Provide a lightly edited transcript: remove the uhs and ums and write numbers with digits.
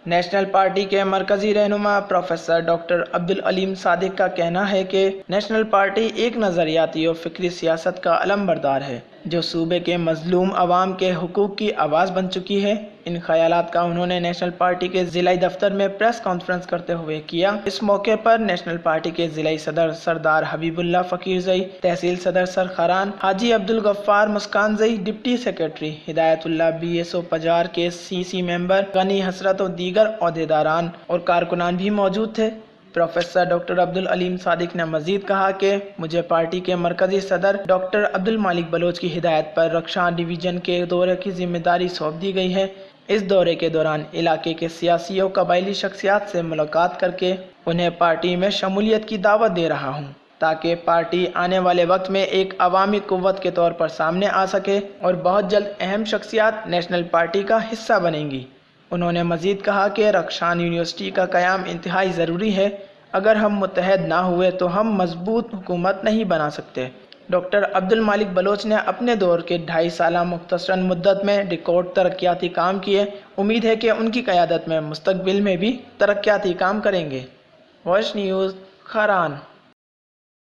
National party کے مرکزی رہنما پروفیسر ڈاکٹر عبدالعلیم صادق کا کہنا ہے کہ نیشنل پارٹی ایک نظریاتی اور فکری سیاست کا علم بردار ہے جو صوبے کے مظلوم عوام کے حقوق کی آواز بن چکی ہے۔ ان خیالات کا انہوں نے نیشنل پارٹی کے ضلعی دفتر میں پریس کانفرنس کرتے ہوئے کیا۔ اس موقع پر نیشنل پارٹی کے ضلعی صدر سردار حبیب اللہ فقیر زئی، تحصیل صدر سرخران حاجی عبدالغفار مسکان زئی، ڈپٹی سیکرٹری ہدایت اللہ BSO پجار کے CC ممبر غنی حسرت اور دیگر عہدیداران اور کارکنان بھی موجود تھے۔ پروفیسر ڈاکٹر عبدالعلیم صادق نے مزید کہا کہ مجھے پارٹی کے مرکزی صدر ڈاکٹر عبدالمالک بلوچ کی ہدایت پر رکشان ڈویژن کے دورے کی ذمہ داری سونپ دی گئی ہے۔ اس دورے کے دوران علاقے کے سیاسی و قبائلی شخصیات سے ملاقات کر کے انہیں پارٹی میں شمولیت کی دعوت دے رہا ہوں تاکہ پارٹی آنے والے وقت میں ایک عوامی قوت کے طور پر سامنے آ سکے اور بہت جلد اہم شخصیات نیشنل پارٹی کا حصہ بنیں گی۔ انہوں نے مزید کہا کہ رکشان یونیورسٹی کا قیام انتہائی ضروری ہے۔ اگر ہم متحد نہ ہوئے تو ہم مضبوط حکومت نہیں بنا سکتے۔ ڈاکٹر عبدالمالک بلوچ نے اپنے دور کے 2.5 سالہ مختصر مدت میں ریکارڈ ترقیاتی کام کیے۔ امید ہے کہ ان کی قیادت میں مستقبل میں بھی ترقیاتی کام کریں گے۔ Voice news, کھاران۔